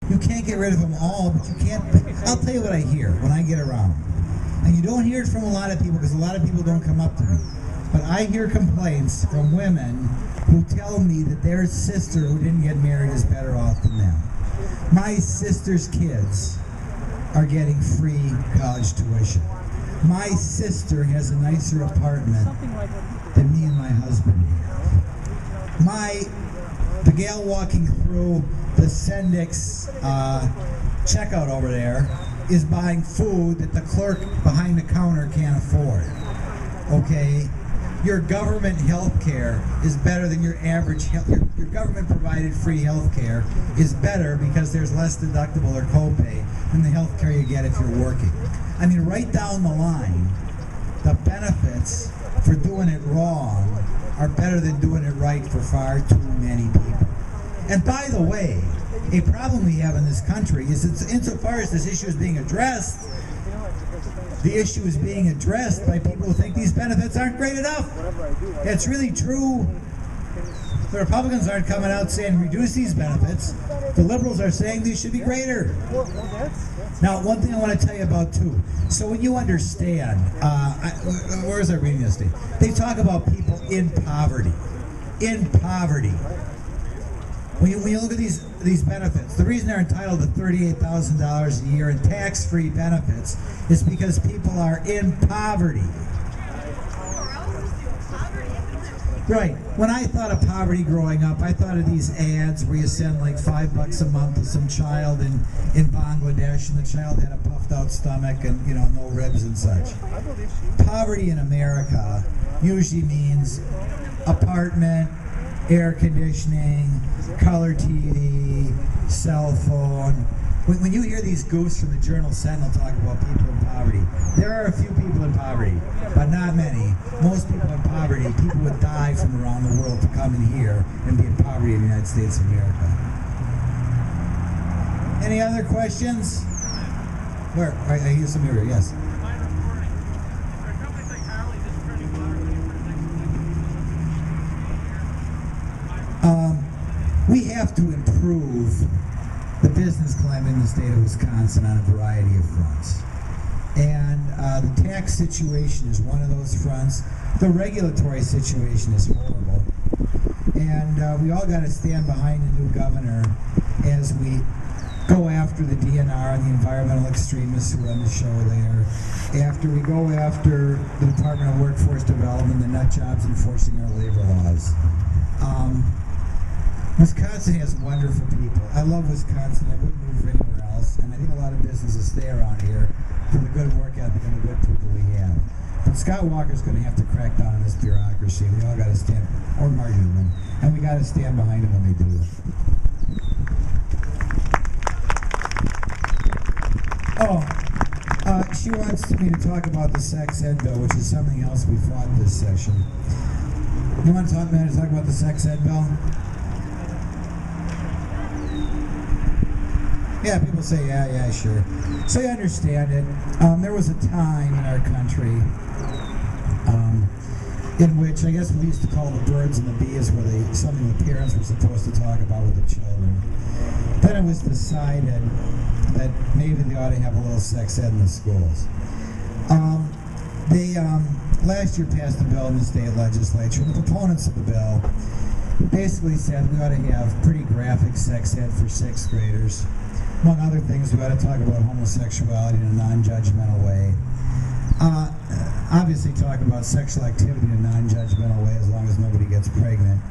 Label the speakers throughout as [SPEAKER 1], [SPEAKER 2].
[SPEAKER 1] You can't get rid of them all, but you can't. I'll tell you what I hear when I get around. And you don't hear it from a lot of people because a lot of people don't come up to me. But I hear complaints from women who tell me that their sister who didn't get married is better off than them. My sister's kids are getting free college tuition. My sister has a nicer apartment than me and my husband have. The gal walking through the Sendix checkout over there is buying food that the clerk behind the counter can't afford. Okay? Your government health care is better than your average health. Your government provided free health care is better because there's less deductible or copay than the health care you get if you're working. I mean, right down the line, the benefits for doing it wrong are better than doing it right for far too many people. And by the way, a problem we have in this country is that insofar as this issue is being addressed, the issue is being addressed by people who think these benefits aren't great enough. It's really true. The Republicans aren't coming out saying reduce these benefits. The liberals are saying these should be greater. Now, one thing I want to tell you about too. So when you understand, where was I reading this day? They talk about people in poverty. In poverty. When you look at these benefits, the reason they're entitled to $38,000 a year in tax-free benefits is because people are in poverty. Right. When I thought of poverty growing up, I thought of these ads where you send like $5 a month to some child in Bangladesh, and the child had a puffed out stomach and no ribs and such. Poverty in America usually means apartment, air conditioning, color TV, cell phone. When you hear these goofs from the Journal Sentinel talk about people in poverty, there are a few people in poverty, but not many. Most people in poverty, people would die from around the world to come in here and be in poverty in the United States of America. Any other questions? Where? I hear some here, yes. We have to improve the business climate in the state of Wisconsin on a variety of fronts. And the tax situation is one of those fronts. The regulatory situation is horrible. And we all got to stand behind the new governor as we go after the DNR and the environmental extremists who run the show there. After we go after the Department of Workforce Development, the nut jobs enforcing our labor laws. Wisconsin has wonderful people. I love Wisconsin. I wouldn't move anywhere else. And I think a lot of businesses stay around here for the good work ethic and the good people we have. But Scott Walker's going to have to crack down on this bureaucracy. We all got to stand, or Mark Newman, and we got to stand behind him when they do it. She wants me to talk about the sex ed bill, which is something else we fought this session. You want to talk about the sex ed bill? Yeah, people say, yeah, sure. So you understand it. There was a time in our country in which I guess we used to call the birds and the bees, where something the parents were supposed to talk about with the children. Then it was decided that maybe they ought to have a little sex ed in the schools. They last year passed a bill in the state legislature. The proponents of the bill basically said we ought to have pretty graphic sex ed for 6th graders. Among other things, we ought to talk about homosexuality in a non-judgmental way. Obviously talk about sexual activity in a non-judgmental way as long as nobody gets pregnant.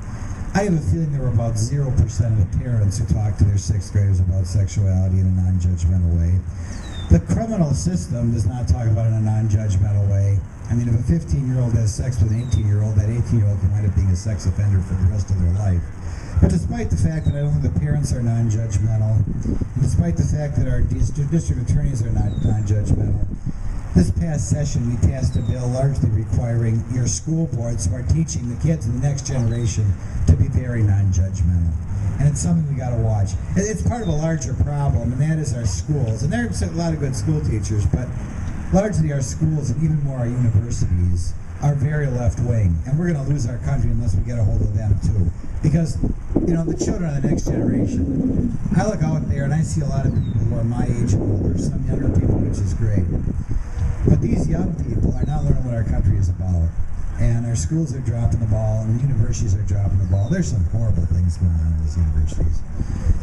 [SPEAKER 1] I have a feeling there were about 0% of the parents who talked to their 6th graders about sexuality in a non-judgmental way. The criminal system does not talk about it in a non-judgmental way. I mean, if a 15-year-old has sex with an 18-year-old, that 18-year-old can wind up being a sex offender for the rest of their life. But despite the fact that I don't think the parents are non-judgmental, and despite the fact that our district attorneys are not non-judgmental, this past session we passed a bill largely requiring your school boards who are teaching the kids in the next generation to be very non-judgmental. And it's something we got to watch. It's part of a larger problem, and that is our schools. And there's a lot of good school teachers, but largely our schools and even more our universities are very left-wing. And we're going to lose our country unless we get a hold of them too. Because, you know, the children are the next generation. I look out there and I see a lot of people who are my age and older, some younger people, which is great. But these young people are not learning what our country is about. And our schools are dropping the ball, and the universities are dropping the ball. There's some horrible things going on in these universities.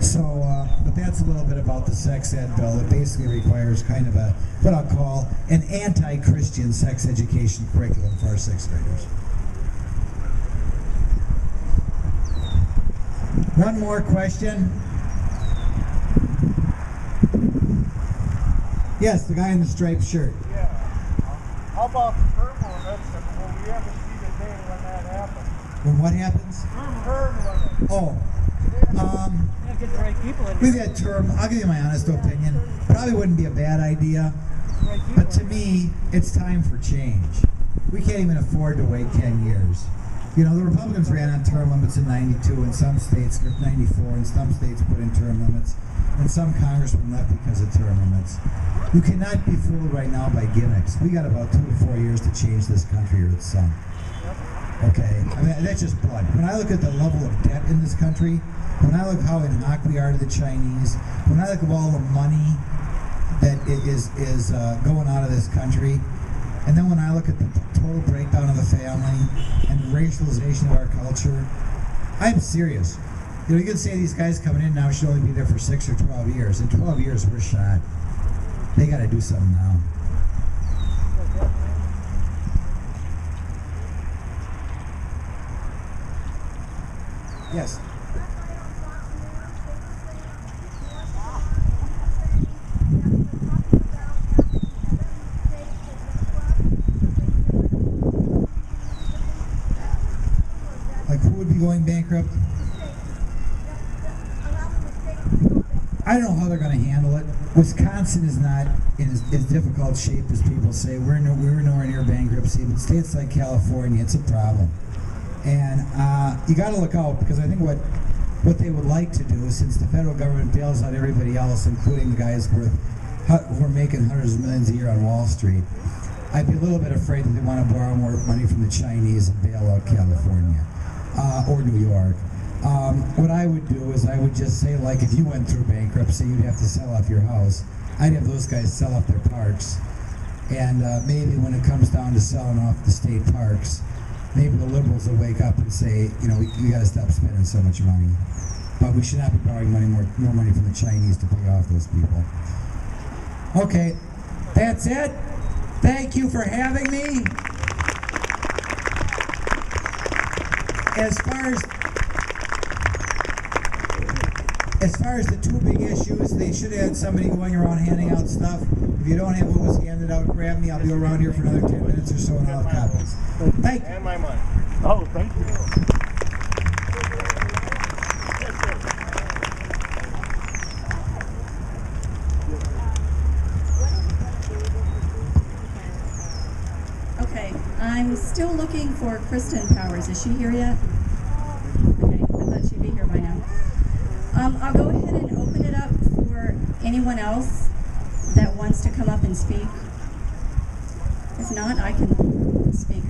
[SPEAKER 1] So, but that's a little bit about the sex ed bill. It basically requires kind of a, what I'll call an anti-Christian sex education curriculum for our sixth graders. One more question. Yes, the guy in the striped shirt.
[SPEAKER 2] Yeah. How about the term limits, and will we ever see the day when that happens?
[SPEAKER 1] When what happens?
[SPEAKER 2] Term limits.
[SPEAKER 1] Oh.
[SPEAKER 3] Get the right people in
[SPEAKER 1] We've had term, I'll give you my honest opinion, probably wouldn't be a bad idea, but to me, it's time for change. We can't even afford to wait 10 years. You know, the Republicans ran on term limits in 92, in some states, 94, and some states put in term limits, and some congressmen left because of term limits. You cannot be fooled right now by gimmicks. We got about 2 to 4 years to change this country or it's sunk. Okay, I mean, that's just blood. When I look at the level of debt in this country, when I look how in hoc we are to the Chinese, when I look at all the money that is going out of this country, and then when I look at the total breakdown of the family and the racialization of our culture, I'm serious. You know, you can say these guys coming in now should only be there for 6 or 12 years. In 12 years, we're shot. They got to do something now. Yes. Like who would be going bankrupt? I don't know how they're going to handle it. Wisconsin is not in as difficult shape as people say. We're nowhere near bankruptcy, but states like California, it's a problem. And you got to look out, because I think what they would like to do, since the federal government bails out everybody else, including the guys who are making hundreds of millions a year on Wall Street, I'd be a little bit afraid that they want to borrow more money from the Chinese and bail out California or New York. What I would do is I would just say, like, if you went through bankruptcy, you'd have to sell off your house. I'd have those guys sell off their parks. And maybe when it comes down to selling off the state parks, maybe the liberals will wake up and say, you know, we got to stop spending so much money. But we should not be borrowing more money from the Chinese to pay off those people. Okay, that's it. Thank you for having me. As far as the two big issues, they should have had somebody going around handing out stuff. If you don't have what was handed out, grab me. I'll be around here for another 10 minutes or so and I'll have copies. Thank you.
[SPEAKER 2] And my money. Oh, thank you.
[SPEAKER 4] Okay, I'm still looking for Kristen Powers. Is she here yet? Okay, I thought she'd be here by now. I'll go ahead and open it up for anyone else that wants to come up and speak. If not, I can speak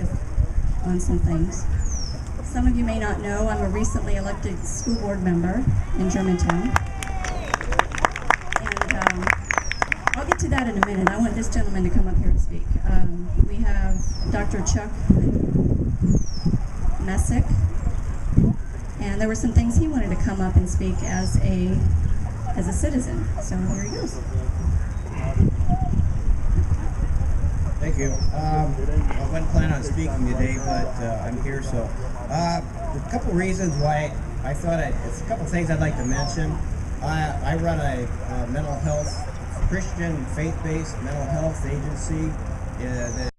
[SPEAKER 4] on some things. Some of you may not know, I'm a recently elected school board member in Germantown. And I'll get to that in a minute. I want this gentleman to come up here and speak. We have Dr. Chuck Messick. And there were some things he wanted to come up and speak as a citizen. So here he goes.
[SPEAKER 5] Thank you. I wasn't planning on speaking today, but I'm here. So a couple reasons why I thought it's a couple things I'd like to mention. I run a mental health, Christian faith-based mental health agency that